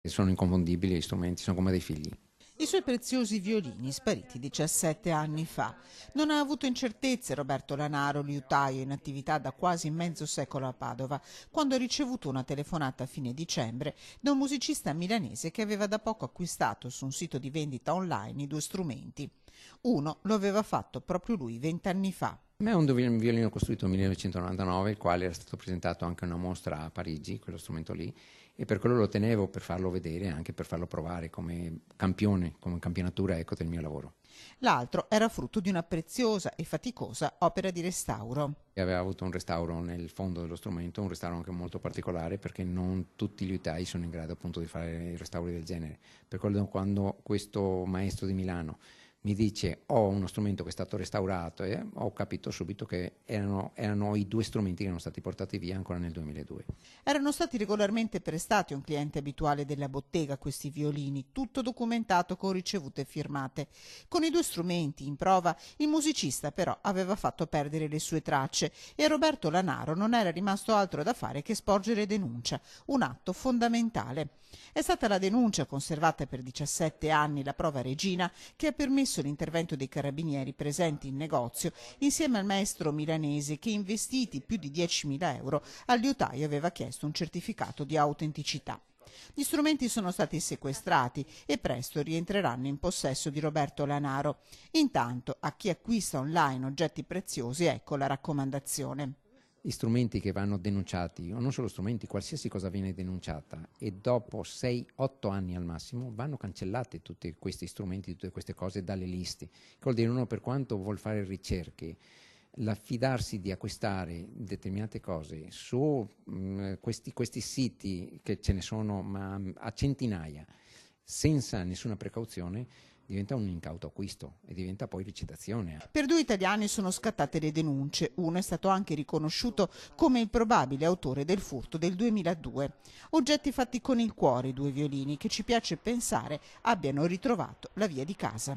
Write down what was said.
Sono inconfondibili gli strumenti, sono come dei figli. I suoi preziosi violini, spariti 17 anni fa. Non ha avuto incertezze Roberto Lanaro, liutaio in attività da quasi mezzo secolo a Padova, quando ha ricevuto una telefonata a fine dicembre da un musicista milanese che aveva da poco acquistato su un sito di vendita online i due strumenti. Uno lo aveva fatto proprio lui 20 anni fa. A me è un violino costruito nel 1999, il quale era stato presentato anche a una mostra a Parigi, quello strumento lì, e per quello lo tenevo per farlo vedere, anche per farlo provare come campione, come campionatura, ecco, del mio lavoro. L'altro era frutto di una preziosa e faticosa opera di restauro. E aveva avuto un restauro nel fondo dello strumento, un restauro anche molto particolare perché non tutti gli liutai sono in grado appunto di fare restauri del genere. Per quello quando questo maestro di Milano mi dice ho uno strumento che è stato restaurato e ho capito subito che erano i due strumenti che erano stati portati via ancora nel 2002. Erano stati regolarmente prestati a un cliente abituale della bottega questi violini, tutto documentato con ricevute firmate. Con i due strumenti in prova, il musicista però aveva fatto perdere le sue tracce e a Roberto Lanaro non era rimasto altro da fare che sporgere denuncia, un atto fondamentale. È stata la denuncia, conservata per 17 anni, la prova regina, che ha permesso l'intervento dei carabinieri presenti in negozio insieme al maestro milanese che, investiti più di 10.000 euro, al liutaio aveva chiesto un certificato di autenticità. Gli strumenti sono stati sequestrati e presto rientreranno in possesso di Roberto Lanaro. Intanto, a chi acquista online oggetti preziosi, ecco la raccomandazione. Gli strumenti che vanno denunciati, o non solo strumenti, qualsiasi cosa viene denunciata e dopo 6-8 anni al massimo vanno cancellati tutti questi strumenti, tutte queste cose dalle liste. Che vuol dire uno per quanto vuol fare ricerche, l'affidarsi di acquistare determinate cose su questi siti, che ce ne sono ma a centinaia, senza nessuna precauzione, diventa un incauto acquisto e diventa poi ricettazione. Per due italiani sono scattate le denunce. Uno è stato anche riconosciuto come il probabile autore del furto del 2002. Oggetti fatti con il cuore, i due violini, che ci piace pensare abbiano ritrovato la via di casa.